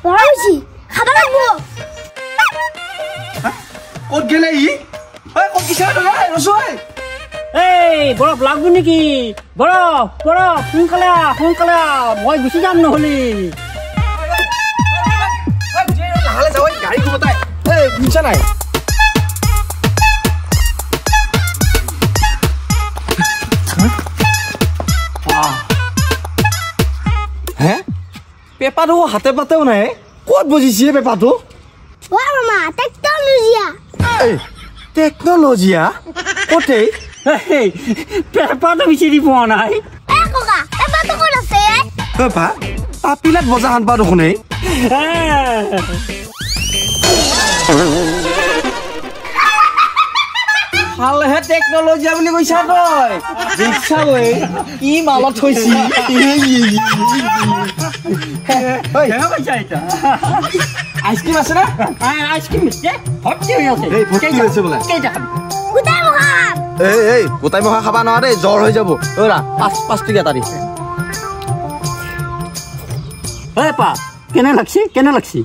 বড়ছি খাবা লাগবো কত গেলে ই ওই কত কিছে ৰে ৰসই এই বৰফ লাগব নেকি বৰফ বৰফ সোনকালে মই গুচি যাম নহলি লাহালে যাও গাড়ী ঘুমতাই এই বুঝছা নাই হে পেপারও হাতে পাতেও নাই কত বুঝিছি পেপারটো ও মামা টেকনোলজিয়া এই টেকনোলজিয়া কতে এই পেপাৰটো বিচাৰি পোৱা নাই এ ককা পেপাৰটো ক'ত আছে পেপা পাপিলাত বজা হান পা দেখোন এই হালহে টেকনোলজিয়া বুলি কৈছা তই দেখছা ঐ কি মালত থৈছি আইসক্রিম আছে না আইচক্ৰীম ভৰ্তি হৈ আছে এই ভৰ্তি হৈছে বোলে কেইটা খাবি গোটাই মখা এই গোটাই মখা খাবা নোৱাৰা দেই জ্বৰ হৈ যাব ওৰা পাঁচ টকীয়া তাৰি পা কেনে লাগছি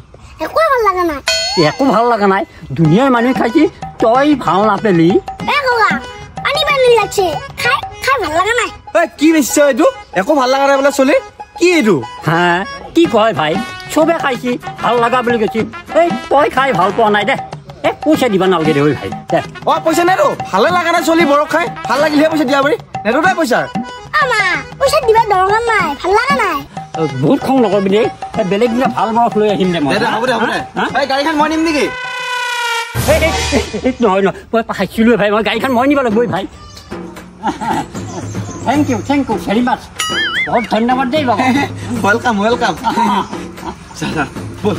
একো ভাল লাগা নাই একো ভাল লগা নাই দুনিয়াৰ মানুহে খাইছি তই ভাল নাপেলি এ ককা পানী লাগছে খাই ভাল লাগা নাই এই কি বেচিছ এইটো একো ভাল লগা নাই বোলে চলি কি এইটো হা কি কয় ভাই চবে খাইছি ভাল লগা বুলি কৈছি এই তই খাই ভাল পোৱা নাই দে পইচা দিবা নালাগে দে ভাই দে পইচা নেৰো ভালে লগা নাই চলি বৰফ খাই ভাল লাগিলেহে পইচা দিয়া পাৰি নেৰো নাই পইচা আমা পইচা দিবা দৰকাৰ নাই ভাল লাগা নাই বহুত খং নকৰবি দেই বেলেগ দিনা ভাল বৰফ লৈ আহিম দে মই হ'ব দে এই গাড়ীখন মই নিম নেকি নহয় মই খাইছিলো ভাই মই গাড়ীখন মই নিব লাগিব ভাই থেংক ইউ ভেৰি মাছ বহুত ধন্যবাদ দেই বাবা ওয়েলকাম চলা বল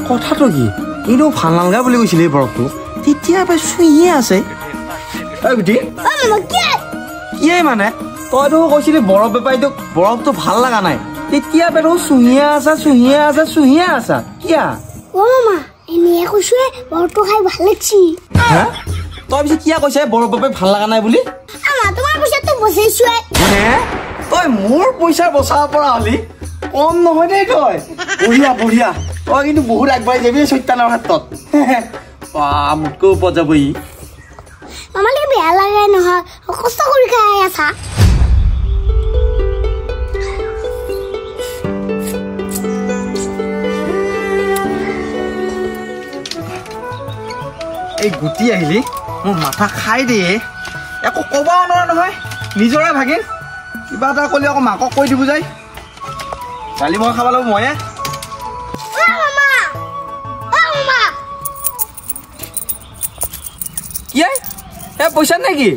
কথাটো কি কিন্তু ভাল নালগা বুলি কৈছিলে এই বৰফটো তেতিয়া পাই চুইয়ে আছে বিটি কিয়ে মানে তইতো কৈছিলি বৰফ বেপাৰীটোক বৰফটো ভাল লগা নাই তেতিয়া বেৰো চুহিয়ে আছা কিয়া ও মামা এনে কৈছে বৰফটো খাই ভাল লাগছি হা তই পিছে কিয়া কৈছে বৰফ বেপাৰী ভাল লগা নাই বুলি আমা তোমাৰ পইচাটো বচাইছো হে তই মোৰ পইচা বচাব পৰা হলি কম নহয় দেই তই বঢ়িয়া তই কিন্তু বহুত আগবাঢ়ি যাবি চৈতানৰ ক্ষেত্ৰত মোতকৈ ওপৰত যাব ই মামালে বেয়া লাগে নহয় কষ্ট কৰি খাই আছা এই গুটি আহিলি মোৰ মাথা খাই দিয়ে একো ক'বও নোৱাৰা নহয় নিজৰে ভাগিন কিবা এটা ক'লে আকৌ মাকক কৈ দিব যায় কালি মই খাব লাগিব ময়ে কি পইচা নেকি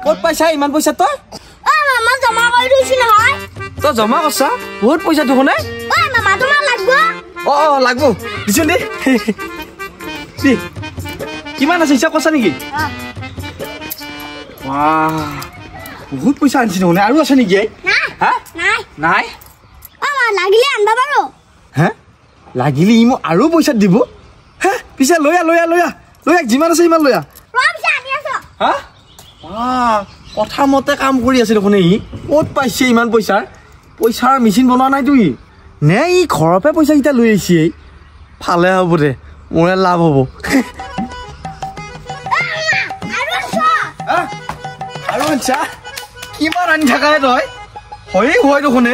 ক'ত পাইছা ইমান পইচা তই জমা কৰি দিছি নহয় তই জমা কৰছা বহুত পইচা দেখোন মামা তোমাৰ লাগব লাগব দিছো দেই কিমান আছে হিচাপ কৰছা নেকি বহুত পইচা আনিছি দেখোন আৰু আছে নেকি নাই লাগিলে আনবা পাৰো হে লাগিলে ই মোক আৰু পইচা দিব হে পিছে লৈ যিমান আছে সিমান লৈ কথা মতে কাম কৰি আছে দেখোন ই ক'ত পাইছে ইমান পইচাৰ মেচিন বনোৱা নাই তুই নে ই ঘৰৰ পৰা পইচাকেইটা লৈ আহিছে ভালে হ'ব দে মোৰে লাভ হ'ব আৰু আনছা কিমান আনি থাকাহে তই হয় দেখোন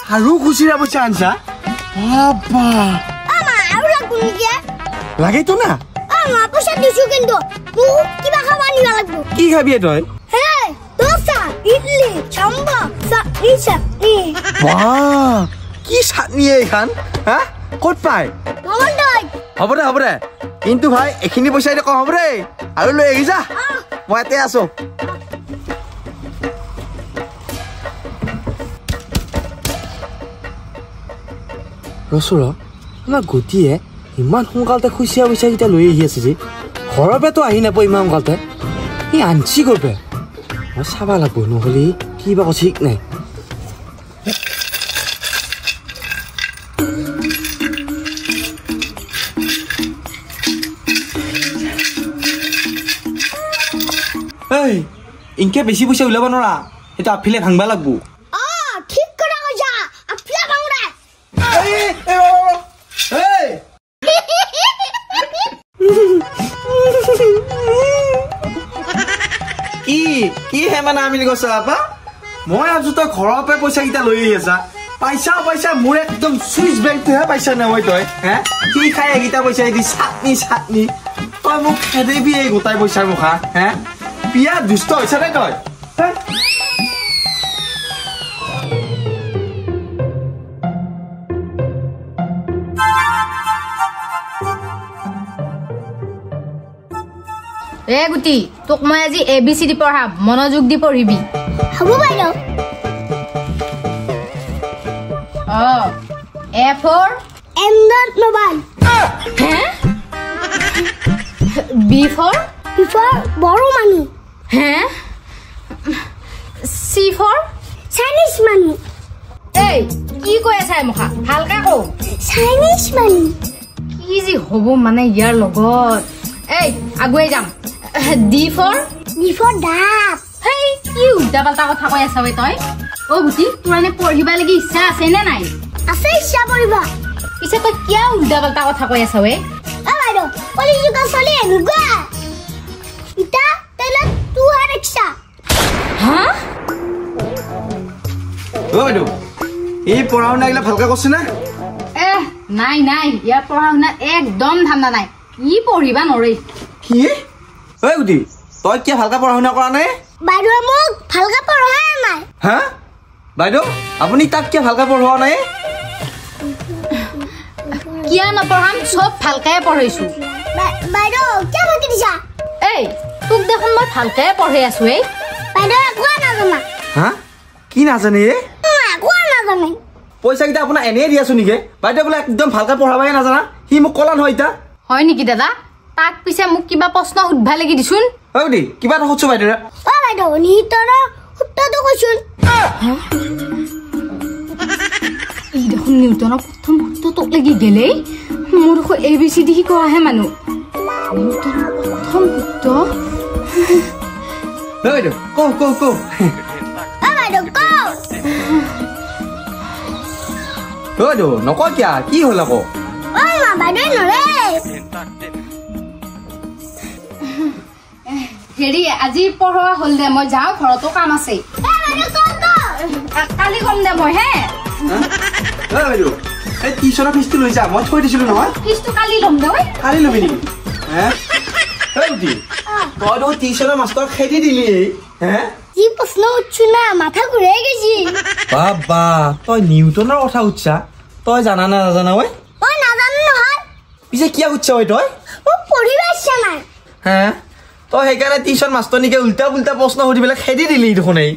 আৰু খুচিৰা পইচা আনছা লাগেতো না পইচা দিছো কিন্তু কিবা খাব আনিব লাগিব কি খাবি তই ইডলি চাম্বা চাটনি কি চাটনি এইখান হা ক'ত পাই হ'ব দে কিন্তু ভাই এইখিনি পইচা এতিয়া কম হ'ব দেই আৰু লৈ আহি যা মই ইয়াতে আছো ৰচোৰা আমাৰ গতিয়ে ইমান সোনকালতে খুচিয়া পইচাকেইটা লৈ আহি আছে যে ঘৰৰ পৰাতো আহি নাপায় ইমান সোনকালতে সি আনছি কৰবে মই চাব লাগিব নহ'লে কিবা কথা ঠিক নাই ইনকে বেছি পইচা উলাব নৰা এটা আফিলে ভাঙবা লাগবো ঠিক কৰা কৈছা আফিলা ভাঙৰা কি হে মানে আমি কৈছা আপা মই ভাবছো তই ঘৰৰ পৰা পইচা কেইটা লৈ আহি আছা পইচা মোৰ একদম সুইচ বেংকটোহে পাইছা নহয় তই হে কি খাই এইকেইটা পইচা দি চাটনি তই মোক খেদিবি এই গোটাই পইচাৰ মুখা হে বিয়া দুষ্ট হৈছে নে তই এ গুটি তোক মই আজি ABCD পঢ়াম মনোযোগ দি পঢ়িবি হ'ব বাইদেউ A for Android mobile B for বড় মানুহ C for চাইনিজ মানুহ এই কি কৈ আছা মুখা ভালকা কও চাইনিজ মানুহ কি যি হ'ব মানে ইয়াৰ লগত এই আগুৱাই যাম D for ডাব হেই কি উল্টা পাল্টা কথা কৈ আছা তই অ গুটি তোৰ এনে পঢ়িবা লাগি ইচ্ছা আছে নে নাই আছে ইচ্ছা পঢ়িবা পিছে তই কিয় উল্টা পাল্টা কথা কৈ আছা বাইদেউ কলেজৰ চলি এনেকুৱা ইটা তেলে তুহা ৰিক্সা হা বাইদেউ এই পঢ়া শুনা এইগিলা ভালকে কৈছে না নাই ইয়াৰ পঢ়া শুনা একদম ধান্দা নাই কি পঢ়িবা নৰে কি ঐ গুটি তই কি ভালকে পঢ়া শুনা কৰা নাই বাইদেউ মোক ভালকে পঢ়াই নাই হা বাইদেউ আপুনি তাক কি ভালকে পঢ়োৱা নাই কিয় নপঢ়াম চব ভালকে পঢ়াইছো বাইদেউ কিয় ভালকে দিছা এই তোক দেখোন মই ভালকে পঢ়াই আছো বাইদেউ একো নাজানা হা কি নাজানে একো নাজানে পইচা কেইটা আপোনাৰ এনেই দি আছো নেকি বাইদেউ বোলে একদম ভালকে পঢ়াবাই নাজানা সি মোক কলা নহয় এতিয়া হয় নেকি দাদা তাক পিছে মোক কিবা প্ৰশ্ন সুধবা লাগি দিছোন হয় গুটি কিবা এটা সুধছো বাইদেউ বাইদেউ নিহিতৰ সূত্ৰটো কৈছোন এই দেখোন নিউটনৰ প্ৰথম সূত্ৰ তোক লাগি গেলেই মোৰ দেখোন ABCD শিকোৱাহে মানুহ নিউটনৰ প্ৰথম সূত্ৰ বাইদেউ কওঁ বাইদেউ কওঁ বাইদেউ নকয় কিয়া কি হ'ল আকৌ মা বাইদেউ নৰে হেৰি আজি পঢ়োৱা হ'ল দে মই যাওঁ ঘৰতো কাম আছে কালি কম দে মই হে বাইদেউ এই টিউচনৰ ফিজটো লৈ যা মই থৈ দিছিলো নহয় ফিজটো কালি ল'ম দে কালি ল'বি নেকি গুটি তই দেখোন টিউচনৰ মাষ্টৰ খেদি দিলি হে যি প্ৰশ্ন উঠছো না মাথা ঘূৰাই গৈছি বাবা তই নিউটনৰ কথা উঠছা তই জানা না নাজানা ঐ নাজানো নহয় পিছে কিয় উঠছা ঐ তই মোক পঢ়িব ইচ্ছা নাই হে তই সেইকাৰণে টিউচন মাষ্টৰনিকে উল্টা পুল্টা প্ৰশ্ন সুধি পেলাই খেদি দিলি দেখোন এই